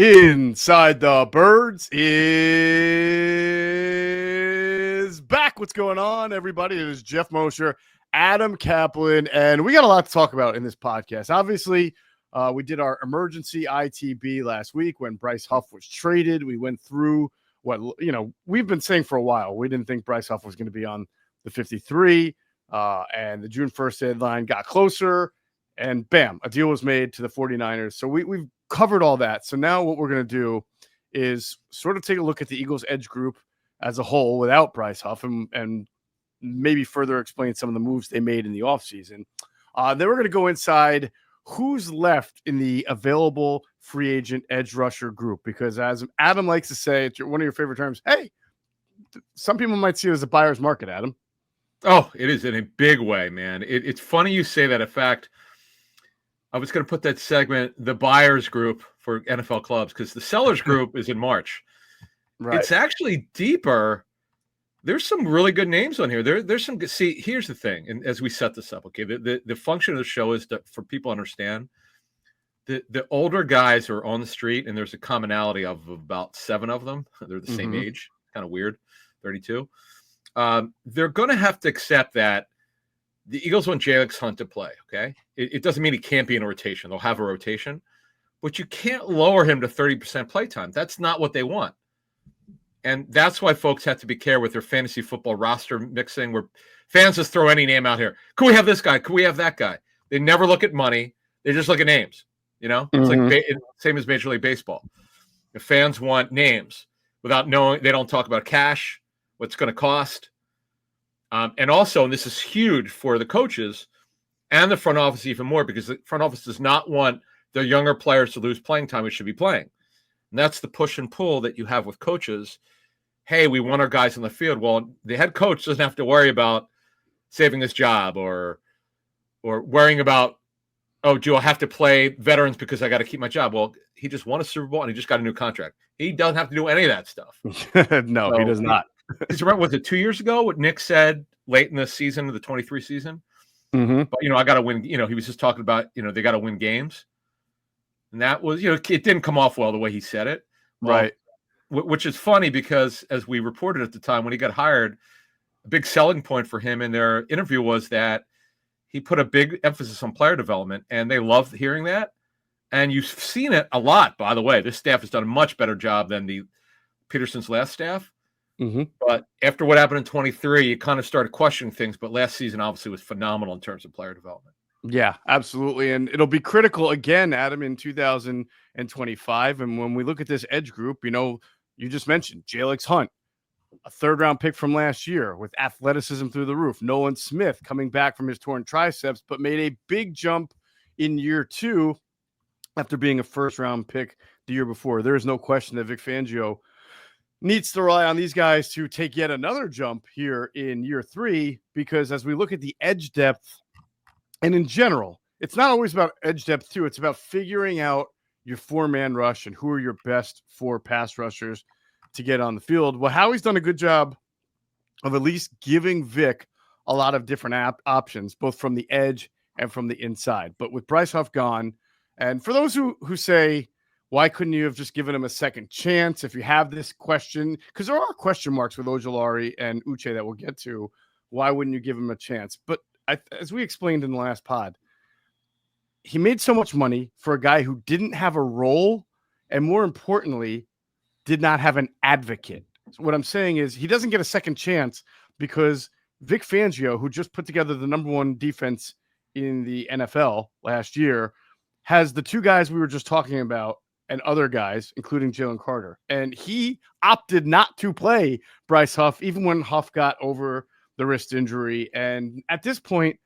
Inside the Birds is back. What's going on, everybody? It is Geoff Mosher, Adam Caplan, and we got a lot to talk about in this podcast. Obviously, we did our emergency ITB last week when Bryce Huff was traded. We went through what, we've been saying for a while. We didn't think Bryce Huff was going to be on the 53, and the June 1st deadline got closer, and bam, a deal was made to the 49ers. So we've covered all that. So now what we're going to do is sort of take a look at the Eagles edge group as a whole without Bryce Huff and maybe further explain some of the moves they made in the offseason. Then we're going to go inside who's left in the available free agent edge rusher group, because as Adam likes to say, it's one of your favorite terms. Hey, some people might see it as a buyer's market, Adam. Oh, it is in a big way, man. It's funny you say that. In fact, I was going to put that segment, the buyers group for NFL clubs, because the sellers group is in March. Right. It's actually deeper. There's some really good names on here. There's some good. See, here's the thing, and as we set this up, okay, the function of the show is for people to understand the older guys are on the street, and there's a commonality of about 7 of them. They're the same age, kind of weird, 32. They're going to have to accept that the Eagles want J.X. Hunt to play, okay? It doesn't mean he can't be in a rotation. They'll have a rotation. But you can't lower him to 30% playtime. That's not what they want. And that's why folks have to be careful with their fantasy football roster mixing, where fans just throw any name out here. Could we have this guy? Could we have that guy? They never look at money. They just look at names. It's like same as Major League Baseball. The fans want names without knowing. They don't talk about cash, what's going to cost. And also, and this is huge for the coaches and the front office even more, because the front office does not want their younger players to lose playing time who should be playing. And that's the push and pull that you have with coaches. Hey, we want our guys on the field. Well, the head coach doesn't have to worry about saving his job or worrying about, oh, do I have to play veterans because I got to keep my job? Well, he just won a Super Bowl and he just got a new contract. He doesn't have to do any of that stuff. No, he does not. Was it 2 years ago what Nick said late in the season, of the 23 season? But, I got to win. He was just talking about, they got to win games. And that was, it didn't come off well the way he said it. Right. Which is funny because, as we reported at the time, when he got hired, a big selling point for him in their interview was that he put a big emphasis on player development, and they loved hearing that. And you've seen it a lot, by the way. This staff has done a much better job than the Peterson's last staff. But after what happened in 23, you kind of started questioning things. But last season obviously was phenomenal in terms of player development. Yeah, absolutely. And it'll be critical again, Adam, in 2025. And when we look at this edge group, you just mentioned J.X. Hunt, a 3rd-round pick from last year with athleticism through the roof. Nolan Smith coming back from his torn triceps, but made a big jump in year 2 after being a 1st-round pick the year before. There is no question that Vic Fangio needs to rely on these guys to take yet another jump here in year 3, because as we look at the edge depth, and in general, it's not always about edge depth too. It's about figuring out your 4-man rush and who are your best 4 pass rushers to get on the field. Well, Howie's done a good job of at least giving Vic a lot of different options, both from the edge and from the inside. But with Bryce Huff gone, and for those who say, why couldn't you have just given him a second chance? If you have this question, because there are question marks with Ojulari and Uche that we'll get to, why wouldn't you give him a chance? But as we explained in the last pod, he made so much money for a guy who didn't have a role, and more importantly, did not have an advocate. So what I'm saying is he doesn't get a second chance because Vic Fangio, who just put together the #1 defense in the NFL last year, has the 2 guys we were just talking about and other guys, including Jalen Carter. And he opted not to play Bryce Huff, even when Huff got over the wrist injury. And at this point,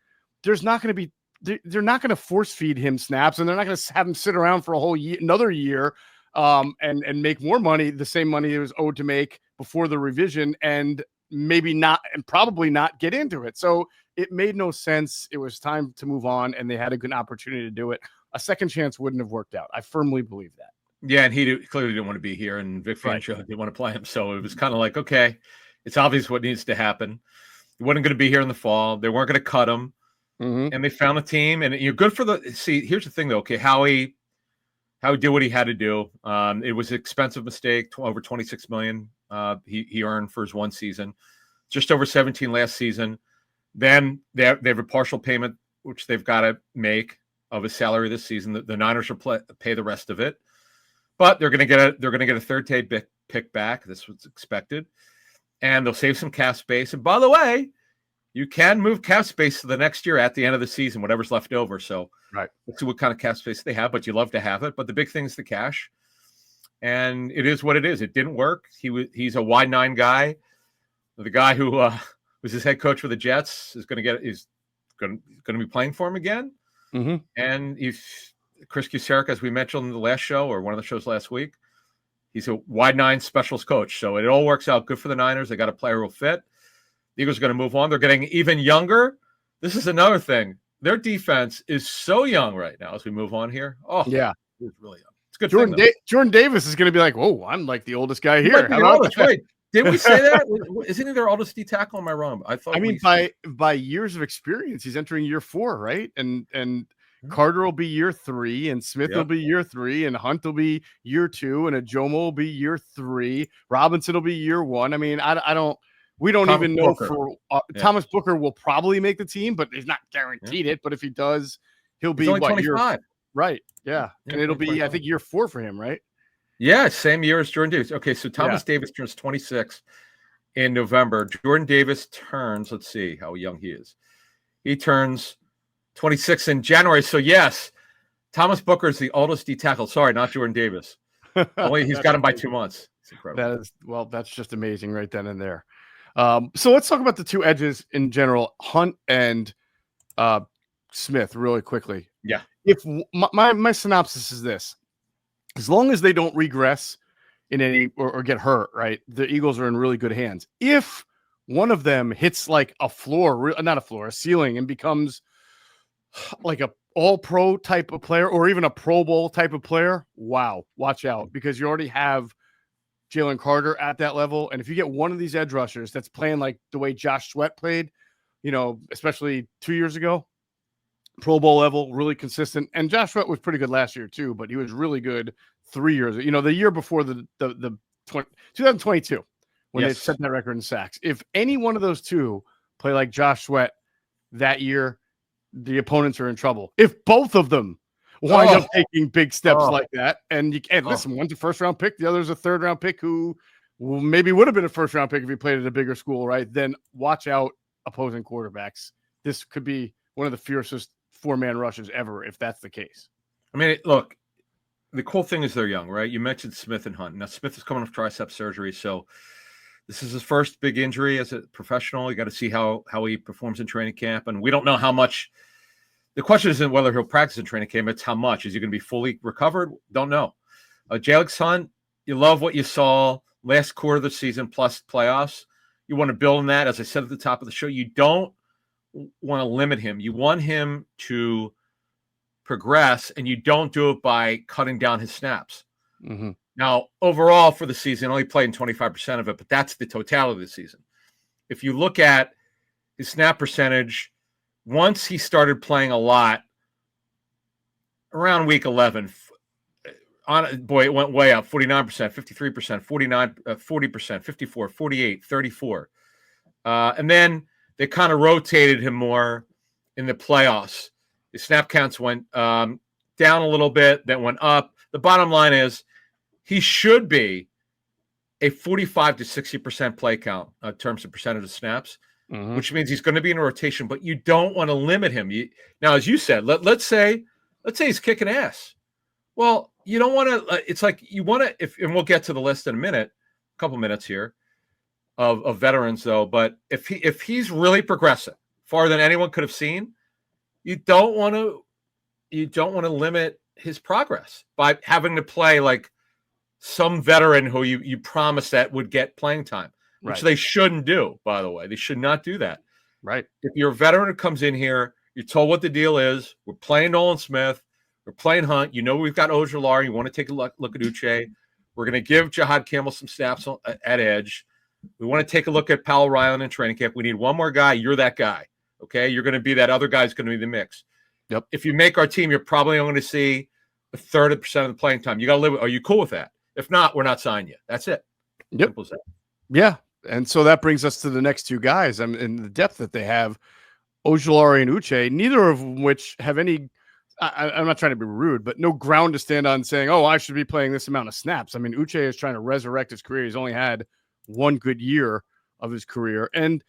they're not going to force feed him snaps, and they're not going to have him sit around for a whole year, another year, and make more money, the same money he was owed to make before the revision, and maybe not, and probably not get into it. So it made no sense. It was time to move on, and they had a good opportunity to do it. A second chance wouldn't have worked out. I firmly believe that. Yeah, and he clearly didn't want to be here, and Vic Fangio didn't want to play him. So it was kind of like, okay, it's obvious what needs to happen. He wasn't going to be here in the fall. They weren't going to cut him. And they found a team. And you're good for the – see, here's the thing, though. Okay, Howie Howie did what he had to do. It was an expensive mistake, over $26 million he earned for his one season, just over 17 last season. Then they have a partial payment, which they've got to make of his salary this season. The Niners will pay the rest of it, but they're going to get a third day pick back. This was expected, and they'll save some cap space. And by the way, you can move cap space to the next year at the end of the season, whatever's left over. So right, let's see what kind of cap space they have, but you love to have it. But the big thing is the cash, and it is what it is. It didn't work. He's a wide 9 guy. The guy who was his head coach for the Jets is going to be playing for him again. Mm-hmm. And if Chris Kusarek, as we mentioned in the last show or one of the shows last week, he's a wide 9 specialist coach. So it all works out good for the Niners. They got a player who will fit. The Eagles are going to move on. They're getting even younger. This is another thing. Their defense is so young right now as we move on here. Oh, yeah. It's really young. It's good. Jordan Davis is going to be like, whoa, I'm like the oldest guy here. Right. Did we say that? Isn't he their oldest D tackle? Am I wrong? I mean, by years of experience, he's entering year 4, right? And Carter will be year 3, and Smith will be year 3, and Hunt will be year 2, and Ajomo will be year 3. Robinson will be year 1. I mean, we don't Thomas even know Booker. for Thomas Booker will probably make the team, but he's not guaranteed it. But if he does, he'll be only what 25. year? Right. Yeah. And it'll be, 25. I think, year 4 for him, right? Yeah, same year as Jordan Davis. Okay, so Thomas Davis turns 26 in November. Jordan Davis turns, let's see how young he is. He turns 26 in January. So, yes, Thomas Booker is the oldest D tackle. Sorry, not Jordan Davis. Only he's got him by 2 months. It's incredible. That's just amazing right then and there. So let's talk about the 2 edges in general, Hunt and Smith, really quickly. Yeah. If my synopsis is this: as long as they don't regress in any or get hurt, right, the Eagles are in really good hands. If one of them hits like a ceiling, and becomes like a all-pro type of player or even a Pro Bowl type of player, wow, watch out, because you already have Jalen Carter at that level. And if you get one of these edge rushers that's playing like the way Josh Sweat played, especially 2 years ago, Pro Bowl level, really consistent. And Josh Sweat was pretty good last year too, but he was really good 3 years. The year before the 2022 when they set that record in sacks. If any one of those 2 play like Josh Sweat that year, the opponents are in trouble. If both of them wind up taking big steps like that, and listen, one's a first-round pick, the other's a third-round pick who maybe would have been a first-round pick if he played at a bigger school, right? Then watch out, opposing quarterbacks. This could be one of the fiercest 4-man rushes ever if that's the case. I mean, look, the cool thing is they're young, right? You mentioned Smith and Hunt. Now, Smith is coming off tricep surgery, so this is his first big injury as a professional. You got to see how he performs in training camp, and we don't know how much. The question isn't whether he'll practice in training camp, it's how much. Is he going to be fully recovered? Don't know. Jalen Hunt, you love what you saw last quarter of the season plus playoffs. You want to build on that. As I said at the top of the show, you don't want to limit him. You want him to progress, and you don't do it by cutting down his snaps. Mm-hmm. Now, overall for the season, only played in 25% of it, but that's the totality of the season. If you look at his snap percentage, once he started playing a lot around week 11, it went way up, 49%, 53%, 49, 40%, 54, 48, 34. And then they kind of rotated him more in the playoffs. His snap counts went down a little bit, then went up. The bottom line is he should be a 45 to 60% play count in terms of percentage of snaps. Mm-hmm. Which means he's going to be in a rotation, but you don't want to limit him. Now, as you said, let's say he's kicking ass. Well, you don't want to. It's like you want to. And we'll get to the list in a minute, a couple minutes here, of veterans though. But if he's really progressing farther than anyone could have seen, you don't want to limit his progress by having to play like some veteran who you promised that would get playing time. Which they shouldn't do, by the way. They should not do that. Right. If you're a veteran who comes in here, you're told what the deal is. We're playing Nolan Smith. We're playing Hunt. We've got Ojulari. You want to take a look at Uche. We're going to give Jihad Campbell some snaps at edge. We want to take a look at Powell Ryland in training camp. We need one more guy. You're that guy. Okay? You're going to be that other guy's going to be the mix. Yep. If you make our team, you're probably going to see a third of percent of the playing time. You got to live with. Are you cool with that? If not, we're not signing you. That's it. Yep. Simple as that. Yeah. And so that brings us to the next two guys. I mean, and the depth that they have, Ojulari and Uche, neither of which have any, I'm not trying to be rude, but no ground to stand on saying, oh, I should be playing this amount of snaps. I mean, Uche is trying to resurrect his career. He's only had one good year of his career. And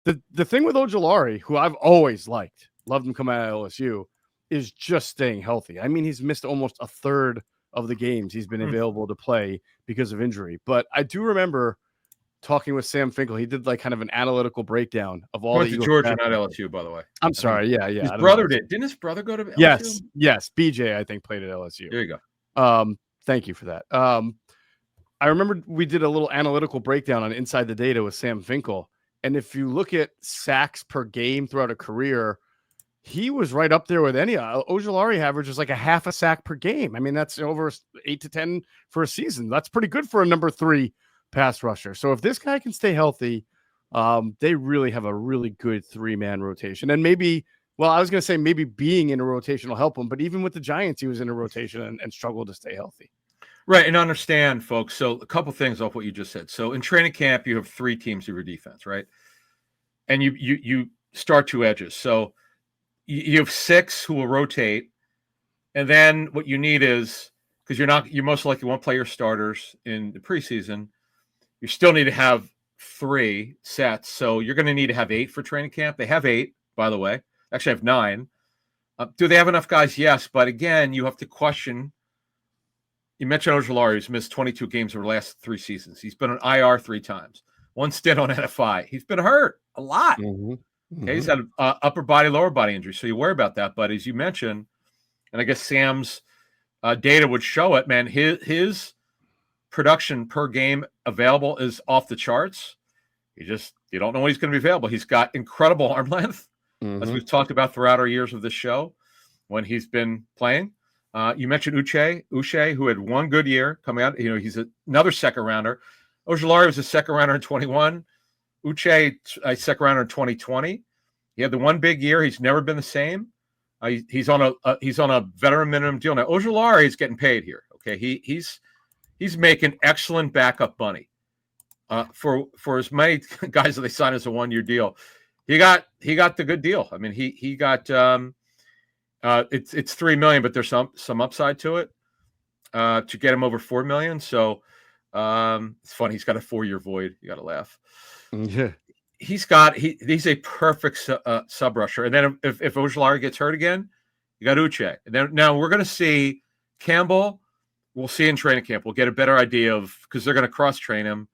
the thing with Ojulari, who I've always liked, loved him coming out of LSU, is just staying healthy. I mean, he's missed almost a third of the games he's been available to play because of injury. But I do remember talking with Sam Finkel. He did like kind of an analytical breakdown of all Went the to Georgia, not LSU, by the way. I'm sorry. Yeah. His brother did. Didn't his brother go to LSU? Yes. BJ, I think, played at LSU. There you go. Thank you for that. I remember we did a little analytical breakdown on Inside the Data with Sam Finkel. And if you look at sacks per game throughout a career, he was right up there with any. Ojulari averages like a half a sack per game. I mean, that's over 8 to 10 for a season. That's pretty good for a number 3 pass rusher. So if this guy can stay healthy, they really have a really good 3-man rotation. And maybe, well, I was going to say maybe being in a rotation will help him. But even with the Giants, he was in a rotation and struggled to stay healthy. Right. And understand, folks. So a couple things off what you just said. So in training camp, you have 3 teams of your defense, right? And you start 2 edges. So you have 6 who will rotate. And then what you need is, because you most likely won't play your starters in the preseason, you still need to have 3 sets. So you're going to need to have 8 for training camp. They have 8, by the way. Actually, I have 9. Do they have enough guys? Yes. But again, you have to question. You mentioned Ojulari, who's missed 22 games over the last 3 seasons. He's been on IR 3 times. 1 stint on NFI. He's been hurt a lot. Okay, he's had upper body, lower body injury. So you worry about that. But as you mentioned, and I guess Sam's data would show it, man, his production per game available is off the charts. You don't know when he's going to be available. He's got incredible arm length, as we've talked about throughout our years of this show when he's been playing. You mentioned Uche, who had 1 good year coming out. He's another second rounder. Ojulari was a second rounder in 21. Uche, a second rounder in 2020. He had the 1 big year. He's never been the same. He's on a veteran minimum deal now. Ojulari is getting paid here. Okay, he's making excellent backup money for as many guys that they signed as a 1-year deal. He got the good deal. I mean, he got it's $3 million, but there's some upside to it to get him over $4 million. So it's funny. He's got a 4-year void. You got to laugh. Yeah. He's a perfect sub rusher. And then if Ojulari gets hurt again, you got Uche. And then now we're going to see Campbell. We'll see in training camp. We'll get a better idea of, because they're going to cross train him.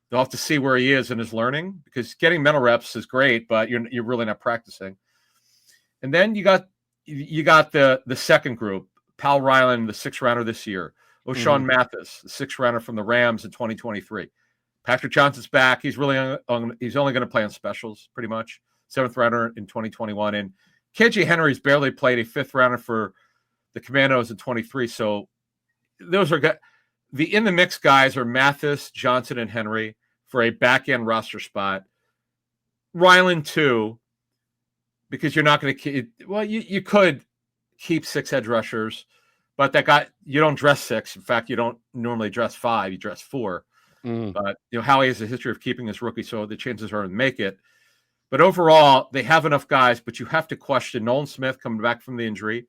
They'll have to see where he is in his learning, because getting mental reps is great, but you're really not practicing. And then you got the second group, Pal Ryland, the 6th rounder this year. O'Shawn Mathis, the 6th rounder from the Rams in 2023. Patrick Johnson's back. He's only going to play on specials pretty much. 7th rounder in 2021. And KJ Henry's barely played, a 5th rounder for the Commandos in 23. So those are the in the mix guys are Mathis, Johnson, and Henry for a back end roster spot. Ryland too, because you're not going to. Well, you could keep 6 edge rushers, but that guy, you don't dress 6. In fact, you don't normally dress 5. You dress 4. But Howie has a history of keeping his rookie, so the chances are to make it. But overall, they have enough guys. But you have to question Nolan Smith coming back from the injury.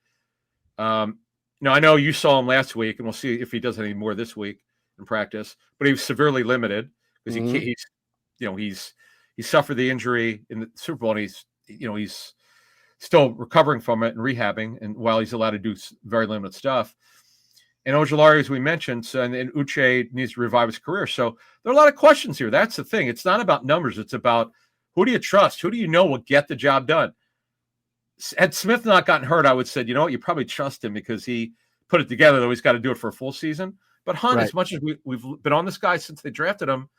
I know you saw him last week, and we'll see if he does any more this week in practice. But he was severely limited because he suffered the injury in the Super Bowl, and he's still recovering from it and rehabbing, and while he's allowed to do very limited stuff. And Ojulari, as we mentioned, and Uche needs to revive his career. So there are a lot of questions here. That's the thing. It's not about numbers. It's about, who do you trust? Who do you know will get the job done? Had Smith not gotten hurt, I would have said, you probably trust him because he put it together, though he's got to do it for a full season. But Hunt, as much as we've been on this guy since they drafted him,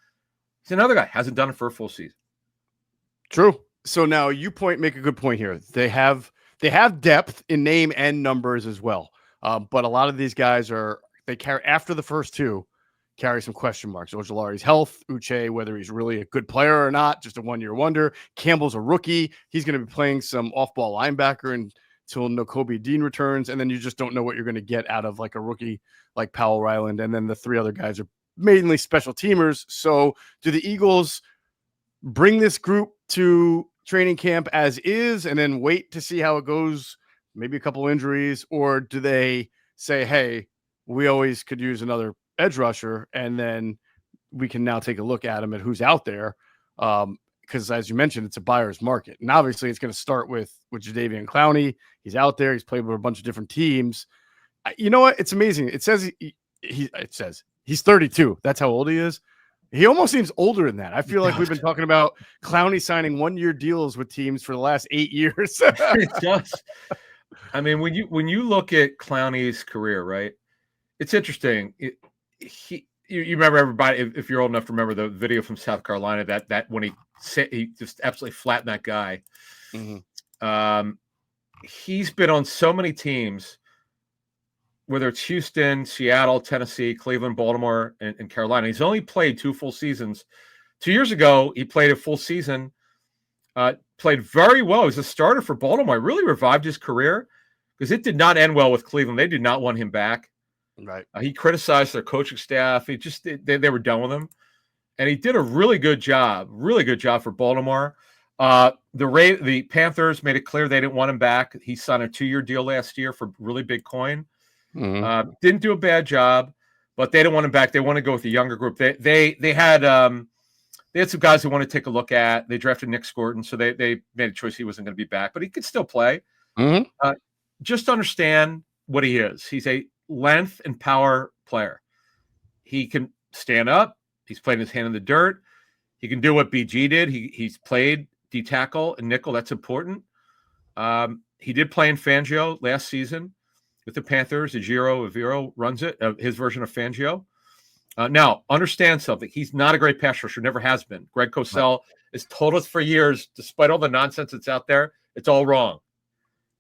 he's another guy, hasn't done it for a full season. True. So now you make a good point here. They have depth in name and numbers as well. But a lot of these guys they carry, after the first 2, carry some question marks. Ojulari's health, Uche, whether he's really a good player or not, just a 1-year wonder. Campbell's a rookie. He's going to be playing some off-ball linebacker in till Nakobe Dean returns, and then you just don't know what you're going to get out of like a rookie like Powell Ryland, and then the three other guys are mainly special teamers. So do the Eagles bring this group to training camp as is and then wait to see how it goes, maybe a couple injuries, or do they say, hey, we always could use another edge rusher, and then we can now take a look at him at who's out there? Because as you mentioned, it's a buyer's market, and obviously it's going to start with Jadeveon Clowney. He's out there. He's played with a bunch of different teams. You know what? It's amazing. It says it says he's 32. That's how old he is. He almost seems older than that. I feel like we've been talking about Clowney signing 1-year deals with teams for the last 8 years. It does. I mean, when you look at Clowney's career, right? It's interesting. You remember, everybody, if you're old enough to remember the video from South Carolina, that when he just absolutely flattened that guy. Mm-hmm. He's been on so many teams, whether it's Houston, Seattle, Tennessee, Cleveland, Baltimore, and Carolina. He's only played 2 full seasons. 2 years ago, he played a full season, played very well. He was a starter for Baltimore. Really revived his career because it did not end well with Cleveland. They did not want him back. Right. He criticized their coaching staff. They were done with him. And he did a really good job for Baltimore. The Panthers made it clear they didn't want him back. He signed a 2-year deal last year for really big coin. Mm-hmm. Didn't do a bad job, but they didn't want him back. They want to go with a younger group. They had some guys who want to take a look at. They drafted Nick Scorton, so they made a choice he wasn't going to be back, but he could still play. Mm-hmm. Just understand what he is. He's a length and power player. He can stand up. He's playing his hand in the dirt. He can do what BG did. He's played D tackle and nickel. That's important. He did play in Fangio last season with the Panthers. Ejiro Evero runs it, his version of Fangio. Now, understand something. He's not a great pass rusher, never has been. Greg Cosell has told us for years, despite all the nonsense that's out there, it's all wrong.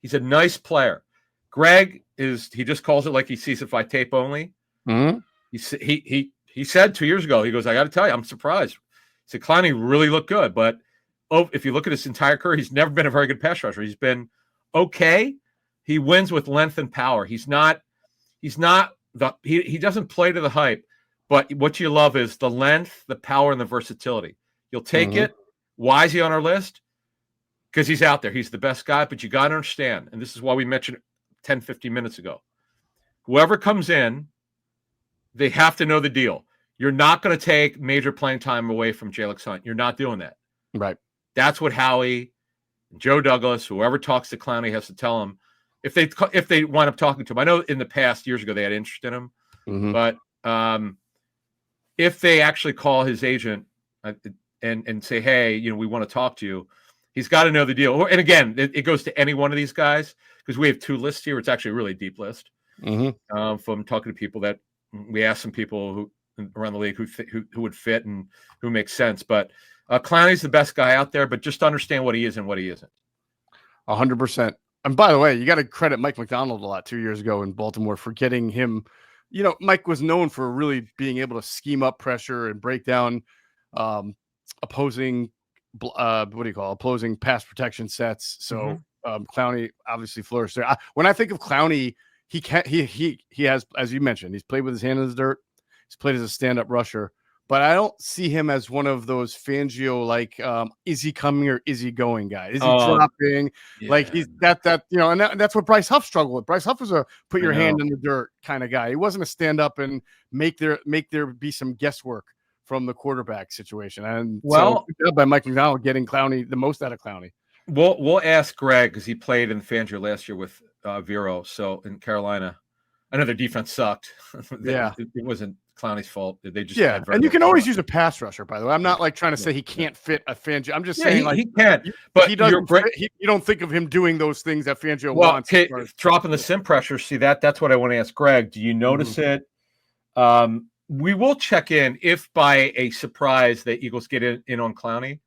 He's a nice player. Greg he just calls it like he sees it by tape only. Mm-hmm. He said 2 years ago, he goes, I got to tell you, I'm surprised. He said, Clowney really looked good, but if you look at his entire career, he's never been a very good pass rusher. He's been okay. He wins with length and power. He doesn't play to the hype, but what you love is the length, the power, and the versatility. You'll take it. Why is he on our list? Because he's out there. He's the best guy, but you got to understand, and this is why we mentioned 10, 15 minutes ago, whoever comes in, they have to know the deal. You're not going to take major playing time away from Jalen Hunt. You're not doing that. Right. That's what Howie, Joe Douglas, whoever talks to Clowney has to tell him. If they wind up talking to him, I know in the past years ago they had interest in him, but if they actually call his agent and say, hey, we want to talk to you, he's got to know the deal. And again, it goes to any one of these guys because we have 2 lists here. It's actually a really deep list from talking to people that we asked some people who around the league who would fit and who makes sense. But Clowney's the best guy out there, but just understand what he is and what he isn't. 100%. And by the way, you got to credit Mike McDonald a lot 2 years ago in Baltimore for getting him. Mike was known for really being able to scheme up pressure and break down opposing opposing pass protection sets. So Clowney obviously flourished there. When I think of Clowney, he has, as you mentioned, he's played with his hand in the dirt. He's played as a stand-up rusher. But I don't see him as one of those Fangio, is he coming or is he going guy? Is he dropping? Yeah. Like he's and that's what Bryce Huff struggled with. Bryce Huff was a put your hand in the dirt kind of guy. He wasn't a stand up and make there be some guesswork from the quarterback situation. And so by Mike McDonald getting Clowney the most out of Clowney. We'll ask Greg because he played in Fangio last year with Vero. So in Carolina, I know their defense sucked. It wasn't Clowney's fault. They just and you can always use a pass rusher. By the way, I'm not like trying to say he can't fit a Fangio. I'm just saying he can, but he doesn't. You don't think of him doing those things that Fangio wants. Dropping the sim pressure. See that's what I want to ask Greg. Do you notice it? We will check in if by a surprise the Eagles get in on Clowney.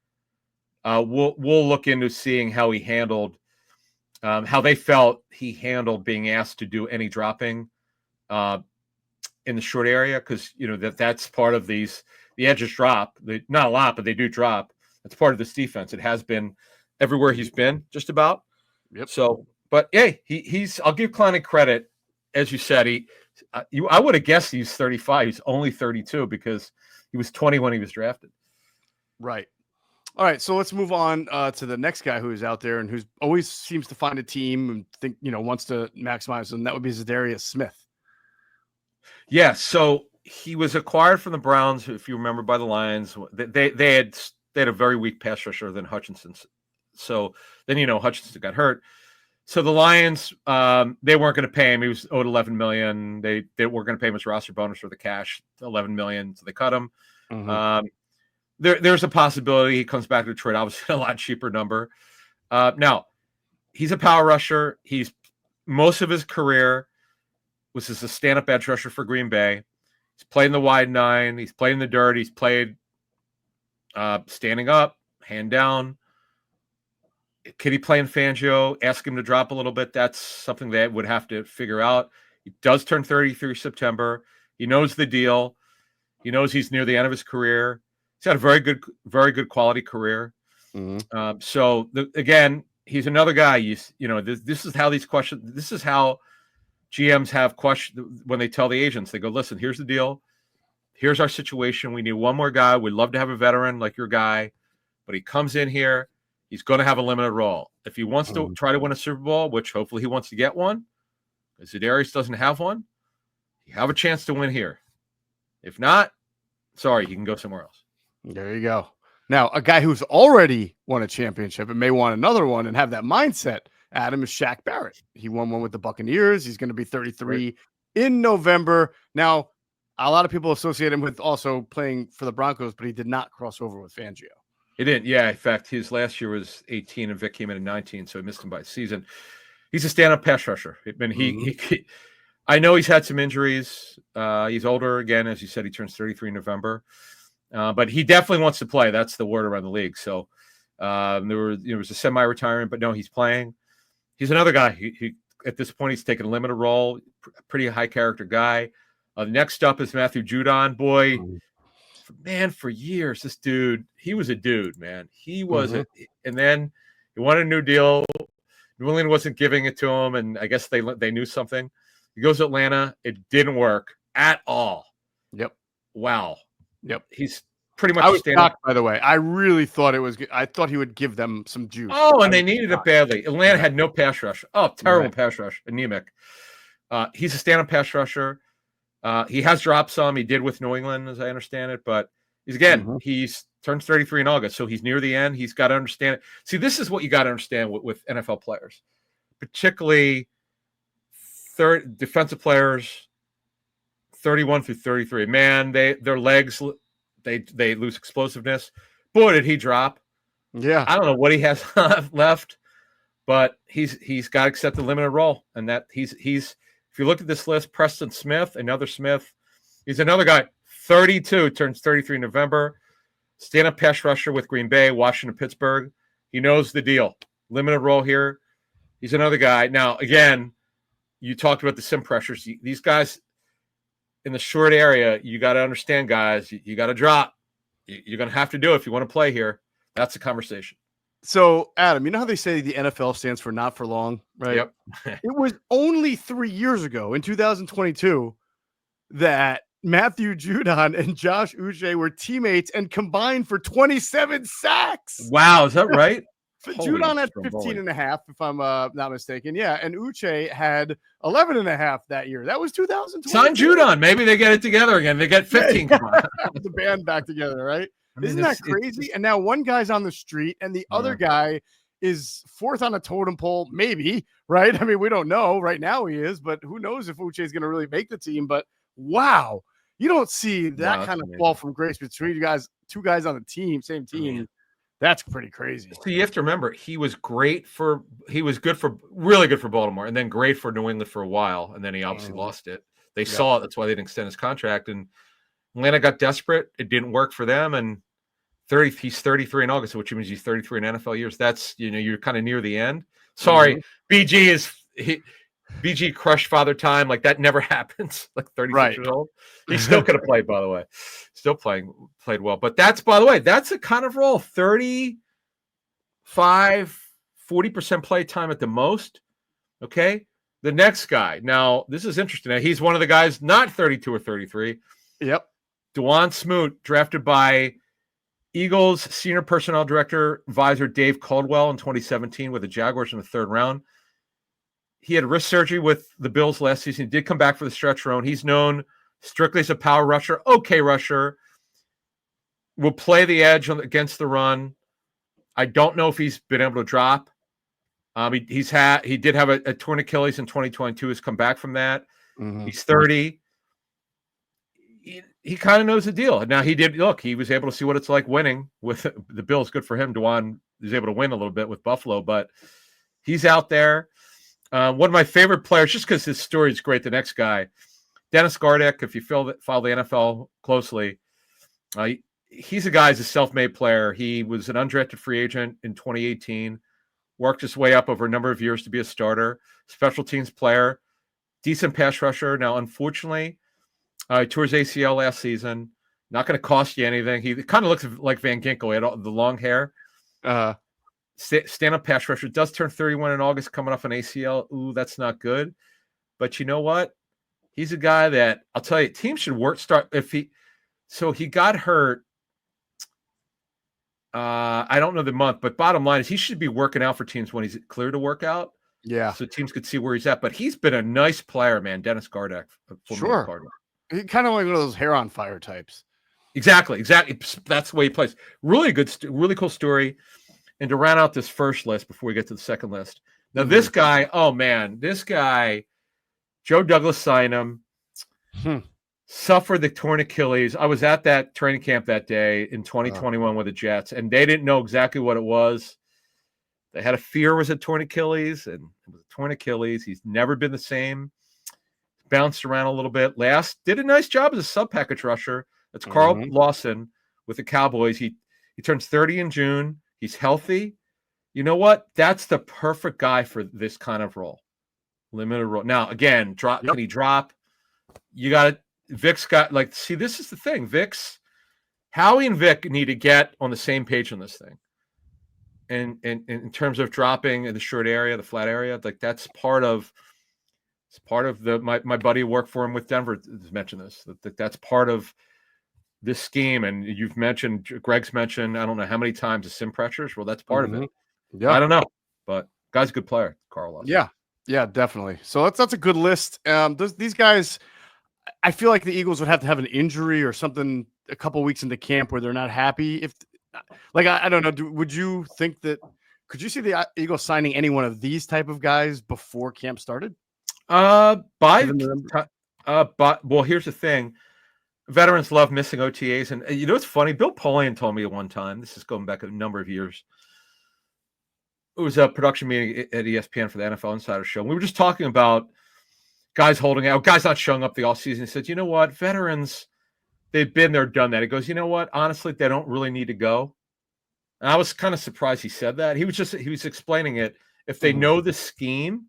We'll look into seeing how he handled, how they felt he handled being asked to do any dropping. In the short area, because that's part of the edges drop. Not a lot, but they do drop. That's part of this defense. It has been everywhere he's been, just about. Yep. So But hey, he's. I'll give Kleinig credit, as you said. I would have guessed he's 35. He's only 32 because he was 20 when he was drafted. Right. All right, so let's move on to the next guy who is out there and who's always seems to find a team and wants to maximize them. That would be Zadarius Smith. Yeah, so he was acquired from the Browns, if you remember, by the Lions. They had a very weak pass rusher than Hutchinson. So then Hutchinson got hurt. So the Lions, they weren't going to pay him. He was owed $11 million. They weren't going to pay him his roster bonus for the cash, $11 million. So they cut him. Mm-hmm. There's a possibility he comes back to Detroit, obviously a lot cheaper number. Now, he's a power rusher. He's most of his career was as a stand-up edge rusher for Green Bay. He's played in the wide nine. He's played in the dirt. He's played standing up, hand down. Could he play in Fangio? Ask him to drop a little bit. That's something they would have to figure out. He does turn 33 September. He knows the deal. He knows he's near the end of his career. He's had a very good quality career. Mm-hmm. Again, he's another guy. This is how these questions. This is how GMs have questions when they tell the agents. They go, "Listen, here's the deal. Here's our situation. We need one more guy. We'd love to have a veteran like your guy, but he comes in here. He's going to have a limited role. If he wants to try to win a Super Bowl, which hopefully he wants to get one, because Zadarius doesn't have one, you have a chance to win here. If not, sorry, you can go somewhere else." There you go. Now, a guy who's already won a championship and may want another one and have that mindset, Adam, is Shaq Barrett. He won one with the Buccaneers. He's going to be 33 in November. Now, a lot of people associate him with also playing for the Broncos, but he did not cross over with Fangio. He didn't. Yeah, in fact, his last year was 18 and Vic came in at 19, so he missed him by a season. He's a stand-up pass rusher. I know he's had some injuries. He's older again, as you said. He turns 33 in November. But he definitely wants to play. That's the word around the league. So there was a semi-retirement, but no, he's playing. He's another guy. He at this point, he's taken a limited role, pretty high character guy. Next up is Matthew Judon. Boy, man, for years, this dude, he was a dude, man. He was and then he wanted a new deal. New England wasn't giving it to him, and I guess they knew something. He goes to Atlanta. It didn't work at all. Yep. Wow. Yep. He's pretty much. I was shocked, by the way. I really thought I thought he would give them some juice. Oh, and they needed it badly. Atlanta had no pass rush. Oh, terrible pass rush. Anemic. He's a stand-up pass rusher. He has dropped some. He did with New England, as I understand it. But he's turns 33 in August, so he's near the end. He's got to understand it. See, this is what you got to understand with NFL players, particularly defensive players. 31 through 33, man, their legs, they lose explosiveness. Boy, did he drop. Yeah. I don't know what he has left, but he's got to accept the limited role. And that he's if you look at this list, Preston Smith, another Smith, he's another guy, 32, turns 33 in November, stand-up pass rusher with Green Bay, Washington, Pittsburgh. He knows the deal. Limited role here. He's another guy. Now, again, you talked about the sim pressures. These guys, in the short area, you got to understand, guys, you got to drop. You're going to have to do it if you want to play here. That's the conversation. So, Adam, you know how they say the NFL stands for not for long, right? Yep. It was only 3 years ago, in 2022, that Matthew Judon and Josh Uche were teammates and combined for 27 sacks. Wow, is that right? Judon had 15 and a half, if I'm not mistaken. Yeah, and Uche had 11 and a half that year. That was 2020. Sign Judon. Maybe they get it together again. They get 15. The band back together, right? Isn't that crazy? And now one guy's on the street and the other guy is fourth on a totem pole, maybe, right? I mean, we don't know. Right now he is, but who knows if Uche is going to really make the team. But wow, you don't see that kind of fall from grace between you guys, two guys on the team, same team. That's pretty crazy. So you have to remember, he was really good for Baltimore, and then great for New England for a while, and then he obviously lost it. They saw it. That's why they didn't extend his contract. And Atlanta got desperate. It didn't work for them. And he's 33 in August, which means he's 33 in NFL years. That's, you're kind of near the end. Sorry, BG crushed father time. Like, that never happens. Like 36 years old. He still could have played, by the way. Still played well. But that's, by the way, that's a kind of role. 35, 40% play time at the most. Okay. The next guy. Now, this is interesting. Now, he's one of the guys not 32 or 33. Yep. Dewan Smoot, drafted by Eagles senior personnel director advisor Dave Caldwell in 2017 with the Jaguars in the 3rd round. He had wrist surgery with the Bills last season. He did come back for the stretch run. He's known strictly as a power rusher, okay rusher. Will play the edge against the run. I don't know if he's been able to drop. He did have a torn Achilles in 2022. Has come back from that. Mm-hmm. He's 30. He kind of knows the deal. Now he was able to see what it's like winning with the Bills. Good for him. Dewan is able to win a little bit with Buffalo, but he's out there. One of my favorite players, just because his story is great. The next guy, Dennis Gardeck. If you follow the NFL closely, he's a guy. He's a self-made player. He was an undrafted free agent in 2018. Worked his way up over a number of years to be a starter, special teams player, decent pass rusher. Now, unfortunately, he tore his ACL last season. Not going to cost you anything. He kind of looks like Van Ginkel. He had all the long hair. Stand-up pass rusher. Does turn 31 in August, coming off an ACL. Ooh, that's not good. But you know what? He's a guy that, I'll tell you, teams should he got hurt. I don't know the month, but bottom line is he should be working out for teams when he's clear to work out. Yeah. So teams could see where he's at. But he's been a nice player, man. Dennis Gardeck. Sure. He kind of like one of those hair on fire types. Exactly. That's the way he plays. Really good, really cool story. And to round out this first list before we get to the second list. Now, this guy, Joe Douglas signed him. Suffered the torn Achilles. I was at that training camp that day in 2021 with the Jets, and they didn't know exactly what it was. They had a fear it was a torn Achilles, and it was a torn Achilles. He's never been the same. Bounced around a little bit. Did a nice job as a sub-package rusher. That's Carl Lawson with the Cowboys. He turns 30 in June. He's healthy. You know what? That's the perfect guy for this kind of role. Limited role. Now, again, can he drop? You got it. Vic's got this is the thing. Howie and Vic need to get on the same page on this thing. And in terms of dropping in the short area, the flat area, that's part of my buddy who worked for him with Denver has mentioned this. That's part of this scheme. And Greg's mentioned, I don't know how many times the sim pressures. Well, that's part of it. Yeah. I don't know, but guy's a good player, Carl Lawson. Yeah, definitely. So that's a good list. These guys, I feel like the Eagles would have to have an injury or something a couple weeks into camp where they're not happy. I don't know. Would you think that? Could you see the Eagles signing any one of these type of guys before camp started? Well, here's the thing. Veterans love missing OTAs, and you know what's funny? Bill Polian told me at one time. This is going back a number of years. It was a production meeting at ESPN for the NFL Insider Show. We were just talking about guys holding out, guys not showing up the offseason. He said, you know what? Veterans, they've been there, done that. He goes, you know what? Honestly, they don't really need to go. And I was kind of surprised he said that. He was explaining it. If they know the scheme,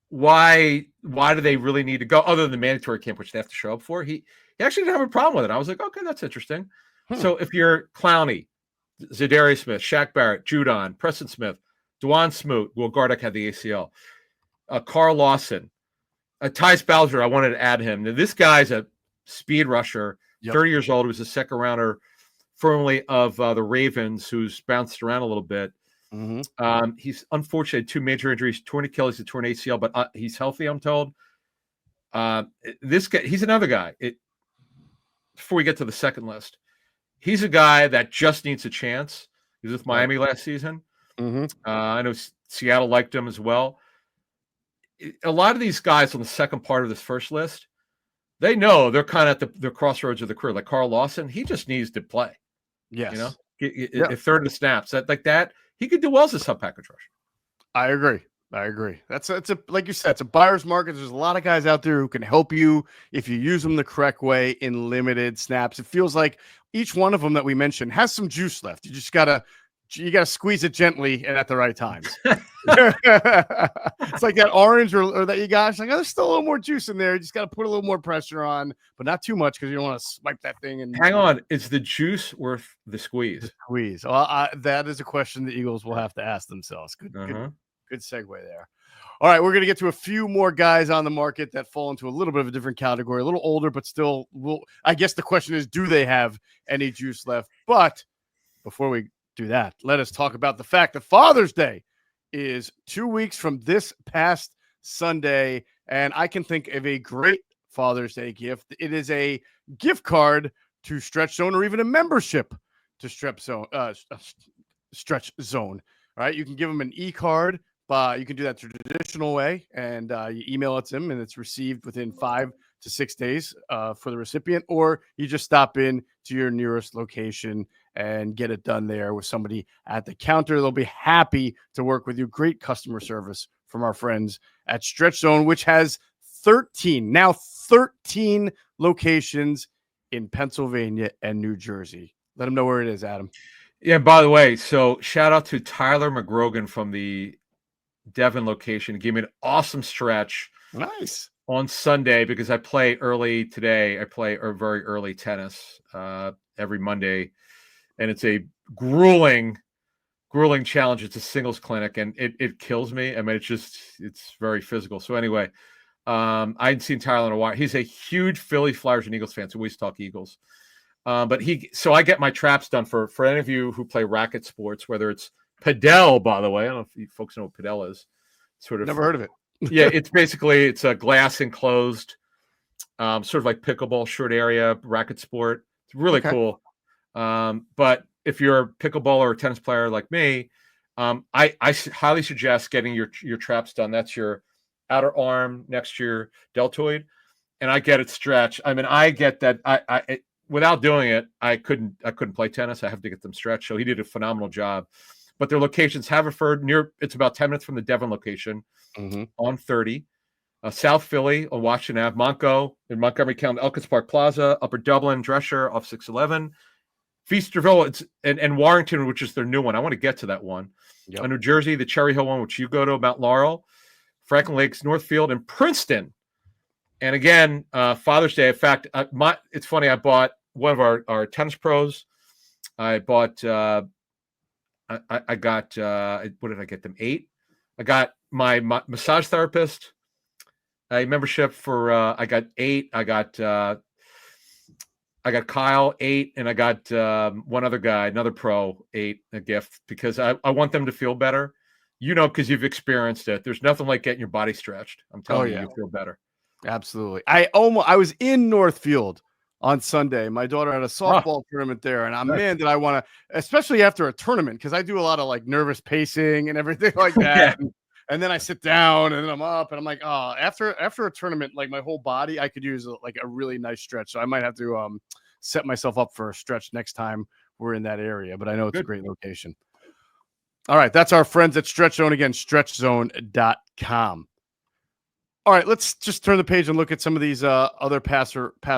why do they really need to go other than the mandatory camp, which they have to show up for? He actually didn't have a problem with it. I was like, okay, that's interesting. So if you're Clowney, Zadarius Smith, Shaq Barrett, Judon, Preston Smith, Dewan Smoot, Gardeck had the ACL, Carl Lawson, Tyus Bowser, I wanted to add him. Now, this guy's a speed rusher, 30 years old, was a second rounder formerly of the Ravens, who's bounced around a little bit. He's unfortunately had two major injuries, torn Achilles and torn ACL, but he's healthy, I'm told. This guy, he's another guy. Before we get to the second list, he's a guy that just needs a chance. He was with Miami last season. I know Seattle liked him as well. A lot of these guys on the second part of this first list, they know they're kind of at the crossroads of the career. Like Carl Lawson, he just needs to play. Yes. You know, a third of the snaps. That he could do well as a sub-package rusher. I agree. It's like you said, it's a buyer's market. There's a lot of guys out there who can help you if you use them the correct way in limited snaps. It feels like each one of them that we mentioned has some juice left. You just gotta squeeze it gently and at the right times. It's like that orange or that you got. It's like, there's still a little more juice in there. You just got to put a little more pressure on, but not too much because you don't want to swipe that thing. And hang on, is the juice worth the squeeze? Well, that is a question the Eagles will have to ask themselves. Good Good segue there. All right, we're going to get to a few more guys on the market that fall into a little bit of a different category, a little older, but still, I guess the question is, do they have any juice left? But before we do that, let us talk about the fact that Father's Day is 2 weeks from this past Sunday, and I can think of a great Father's Day gift. It is a gift card to Stretch Zone, or even a membership to Stretch Zone. All right, you can give them an e-card. You can do that the traditional way, and you email it to them, and it's received within 5 to 6 days for the recipient, or you just stop in to your nearest location and get it done there with somebody at the counter. They'll be happy to work with you. Great customer service from our friends at Stretch Zone, which has 13 locations in Pennsylvania and New Jersey. Let them know where it is, Adam. Yeah, by the way, so shout out to Tyler McGrogan from the Devon location. He gave me an awesome stretch. Nice. On Sunday, because I play early today. I play very early tennis every Monday, and it's a grueling challenge. It's a singles clinic, and it kills me. I mean, it's very physical. So anyway, I hadn't seen Tyler in a while. He's a huge Philly Flyers and Eagles fan, so we always talk Eagles. So I get my traps done for any of you who play racket sports, whether it's padel, by the way. I don't know if you folks know what padel is. Sort of never heard of it. Yeah, it's a glass enclosed, sort of like pickleball, short area racket sport. It's really cool. But if you're a pickleball or a tennis player like me, I highly suggest getting your traps done. That's your outer arm next to your deltoid, and I get it stretched. I mean, I get that. Without doing it, I couldn't play tennis. I have to get them stretched. So he did a phenomenal job. But their locations, Haverford, it's about 10 minutes from the Devon location on 30. South Philly on Washington Ave, Montgo in Montgomery County, Elkins Park Plaza, Upper Dublin, Dresher off 611, Feasterville, and Warrington, which is their new one. I want to get to that one. Yep. New Jersey, the Cherry Hill one, which you go to, Mount Laurel, Franklin Lakes, Northfield, and Princeton. And again, Father's Day. In fact, it's funny. I bought one of our tennis pros. I bought. I got. What did I get them? 8. I got my massage therapist a membership for. I got 8. I got Kyle 8, and I got one other guy, another pro 8, a gift, because I want them to feel better. Because you've experienced it. There's nothing like getting your body stretched. I'm telling you, you feel better. Absolutely. I was in Northfield on Sunday. My daughter had a softball tournament there, and man, did I want to, especially after a tournament, because I do a lot of like nervous pacing and everything like that. And then I sit down, and then I'm up, and I'm like, oh, after a tournament, like my whole body, I could use a really nice stretch. So I might have to set myself up for a stretch next time we're in that area. But I know it's a great location. All right, that's our friends at Stretch Zone. Again, stretchzone.com. All right, let's just turn the page and look at some of these other pass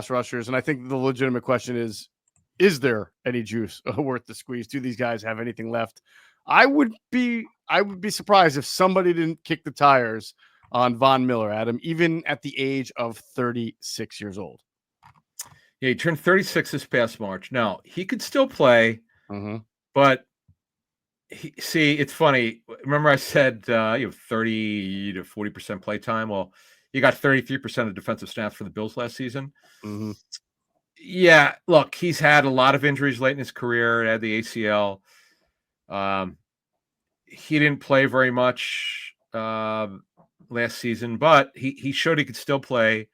rushers. And I think the legitimate question is there any juice worth the squeeze? Do these guys have anything left? I would be surprised if somebody didn't kick the tires on Von Miller, Adam, even at the age of 36 years old. Yeah, he turned 36 this past March. Now, he could still play, but it's funny. Remember I said you have 30 to 40% play time? Well, you got 33% of defensive snaps for the Bills last season. Yeah, look, he's had a lot of injuries late in his career. He had the ACL. He didn't play very much last season, but he showed he could still play.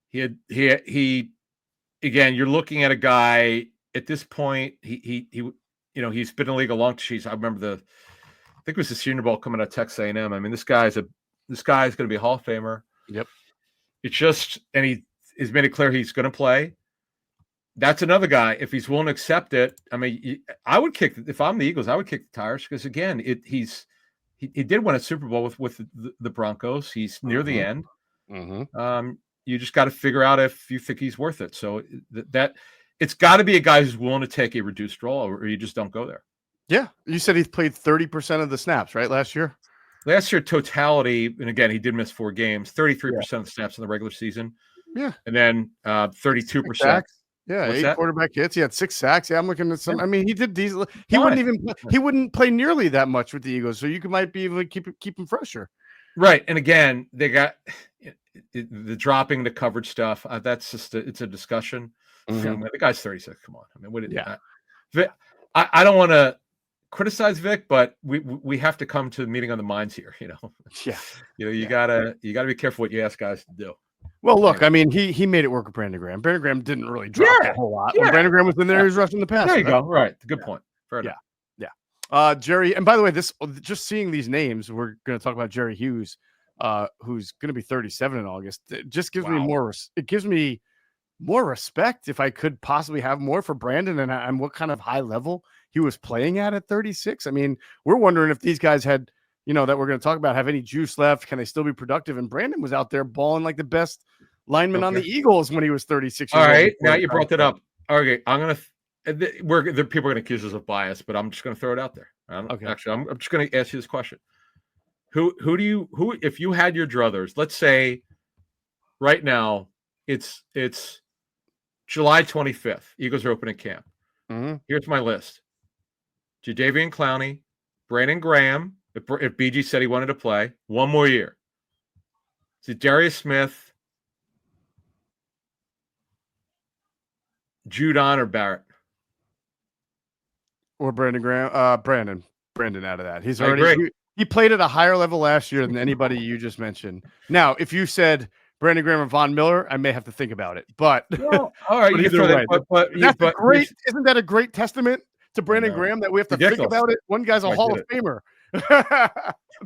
He again, you're looking at a guy at this point. He's been in the league a long time. I remember I think it was the Senior Bowl coming out of Texas A&M. I mean, this guy's going to be a Hall of Famer. Yep. It's just, and he has made it clear he's going to play. That's another guy. If he's willing to accept it, I mean, I would kick. If I'm the Eagles, I would kick the tires because again, he did win a Super Bowl with the Broncos. He's near the end. You just got to figure out if you think he's worth it. So that it's got to be a guy who's willing to take a reduced role, or you just don't go there. Yeah, you said he's played 30% of the snaps, right? Last year, totality, and again, he did miss 4 games. 33% of the snaps in the regular season. Yeah, and then 32%. Yeah, What's 8 that? quarterback hits. He had 6 sacks. Yeah, I'm looking at some. Yeah. I mean, he did these. He Fine. wouldn't even. He wouldn't play nearly that much with the Eagles. So you might be able to keep him fresher. Right. And again, they got the dropping the coverage stuff. That's just it's a discussion. I mean, the guy's 36. Come on. I mean, what? Yeah. Vic, I don't want to criticize Vic, but we have to come to the meeting on the minds here. Yeah. You gotta be careful what you ask guys to do. Well, look, I mean, he made it work with Brandon Graham. Brandon Graham didn't really drop a whole lot. When Brandon Graham was in there, he was rushing the pass. There you go. Right. Good point. Fair enough. Jerry, and by the way, just seeing these names, we're going to talk about Jerry Hughes, who's going to be 37 in August. It just gives me more. It gives me more respect if I could possibly have more for Brandon and what kind of high level he was playing at 36. I mean, we're wondering if these guys had, that we're going to talk about, have any juice left. Can they still be productive? And Brandon was out there balling like the best lineman on the Eagles when he was 36 years old. All right. Now you brought that up. Okay. I'm going to. People are going to accuse us of bias, but I'm just going to throw it out there. Actually, I'm just going to ask you this question: Who if you had your druthers? Let's say right now it's July 25th. Eagles are opening camp. Here's my list: Jadeveon Clowney, Brandon Graham. If BG said he wanted to play one more year, Darius Smith, Judon, or Barrett. Or Brandon Graham, Brandon out of that. He's already he played at a higher level last year than anybody you just mentioned. Now, if you said Brandon Graham or Von Miller, I may have to think about it. But all right, but either way, that's great. Isn't that a great testament to Brandon Graham that we have to think about it? One guy's a Hall of Famer.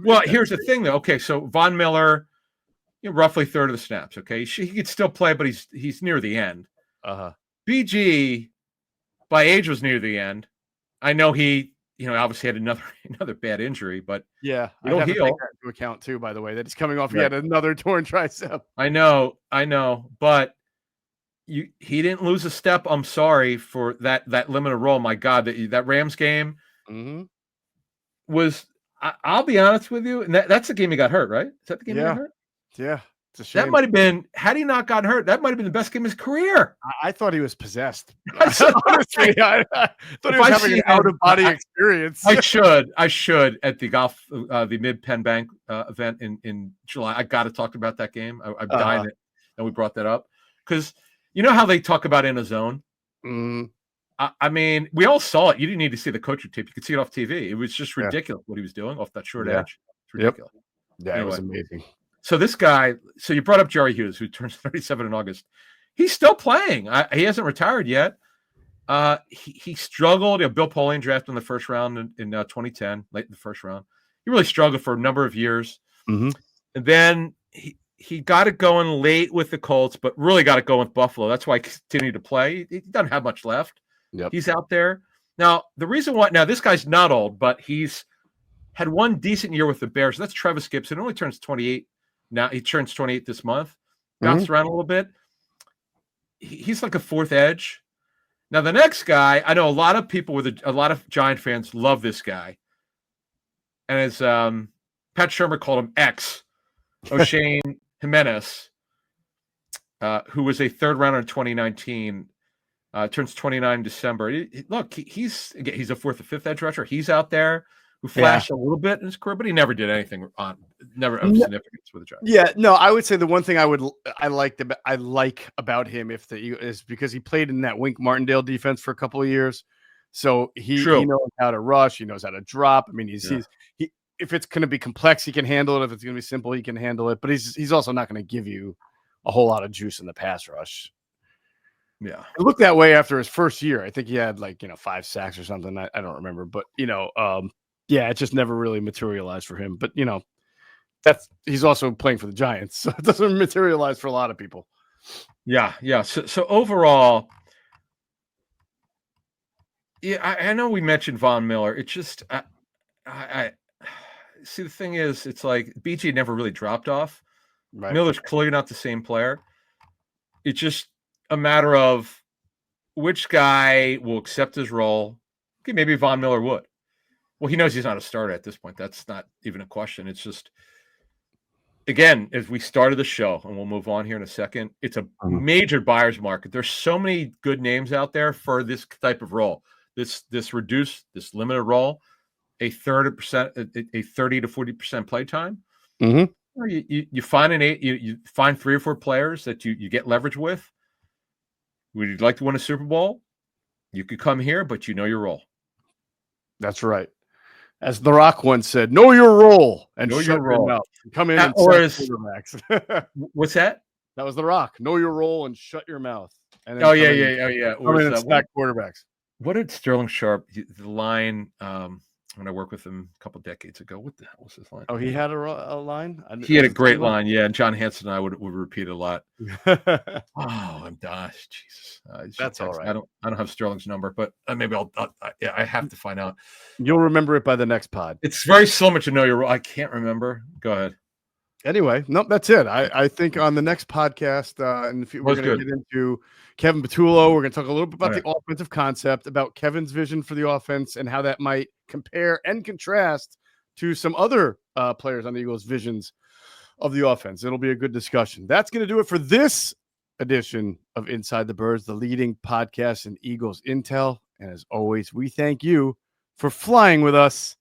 Well, here's the thing, though. Okay, so Von Miller, roughly third of the snaps. Okay, he could still play, but he's near the end. BG by age was near the end. I know he, obviously had another bad injury, but yeah, it'll heal. Take that into account too. By the way, that he's coming off. He had another torn tricep. I know, but he didn't lose a step. I'm sorry for that limited role. My God, that Rams game was. I'll be honest with you, and that's the game he got hurt, right? Is that the game he got hurt? Yeah. It's a shame. That might have been, had he not gotten hurt, that might have been the best game of his career. I thought he was possessed. Honestly, I thought he was having an out-of-body experience. I should at the golf, the Mid-Penn Bank event in July. I got to talk about that game. I'm dying it, and we brought that up. Because you know how they talk about in a zone? I mean, we all saw it. You didn't need to see the coaching tape. You could see it off TV. It was just ridiculous what he was doing off that short edge. It's ridiculous. Yeah, anyway. It was amazing. So this guy, so you brought up Jerry Hughes, who turns 37 in August. He's still playing. He hasn't retired yet. He struggled. Bill Polian drafted in the first round in 2010, late in the first round. He really struggled for a number of years. And then he got it going late with the Colts, but really got it going with Buffalo. That's why he continued to play. He doesn't have much left. He's out there. Now, the reason why, this guy's not old, but he's had one decent year with the Bears. That's Travis Gibson. Only turns 28. Now he turns 28 this month. Bounced around a little bit. He's like a fourth edge. Now the next guy, I know a lot of people a lot of Giant fans love this guy, and as Pat Shermer called him X, O'Shane Jimenez, who was a third rounder in 2019, turns 29 in December. Look, he's a fourth or fifth edge rusher. He's out there. Who flashed a little bit in his career, but he never did anything of significance with the Giants. Yeah, no, I would say the one thing I like about him is because he played in that Wink Martindale defense for a couple of years, so he knows how to rush, he knows how to drop. I mean, if it's going to be complex, he can handle it. If it's going to be simple, he can handle it. But he's also not going to give you a whole lot of juice in the pass rush. Yeah, it looked that way after his first year. I think he had 5 sacks or something. I don't remember, but yeah, it just never really materialized for him. But he's also playing for the Giants, so it doesn't materialize for a lot of people. Yeah. So overall, I know we mentioned Von Miller. It's just I see, the thing is, it's like BG never really dropped off. Right. Miller's clearly not the same player. It's just a matter of which guy will accept his role. Okay, maybe Von Miller would. Well, he knows he's not a starter at this point. That's not even a question. It's just again, as we started the show, and we'll move on here in a second, it's a major buyer's market. There's so many good names out there for this type of role. This limited role, a 30 to 40% play time. Mm-hmm. You find you find 3 or 4 players that you get leverage with. Would you like to win a Super Bowl? You could come here, but you know your role. That's right. As The Rock once said, know your role and know shut your role. Mouth. Come in and or sack quarterbacks. What's that? That was The Rock. Know your role and shut your mouth. And then oh yeah. Come in and sack quarterbacks. What did Sterling Sharp, the line, when I worked with him a couple decades ago, what the hell was his line? Oh, he had a line? He had a great line, yeah. And John Hanson and I would repeat it a lot. Oh, I'm gosh, Jesus. That's all right. I don't have Sterling's number, but maybe I have to find out. You'll remember it by the next pod. It's very similar to know your role. I can't remember. Go ahead. Anyway, nope, that's it. I think on the next podcast, and we're going to get into Kevin Patullo. We're going to talk a little bit about the offensive concept, about Kevin's vision for the offense, and how that might compare and contrast to some other players on the Eagles' visions of the offense. It'll be a good discussion. That's going to do it for this edition of Inside the Birds, the leading podcast in Eagles intel. And as always, we thank you for flying with us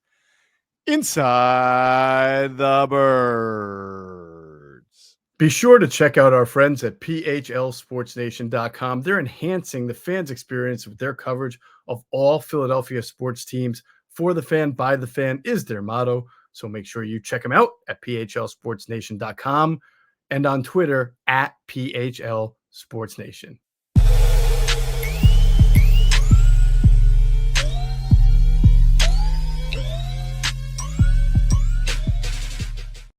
inside the birds. Be sure to check out our friends at PHLSportsNation.com. They're enhancing the fans' experience with their coverage of all Philadelphia sports teams. For the fan, by the fan is their motto. So make sure you check them out at PHLSportsNation.com and on Twitter at PHLSportsNation.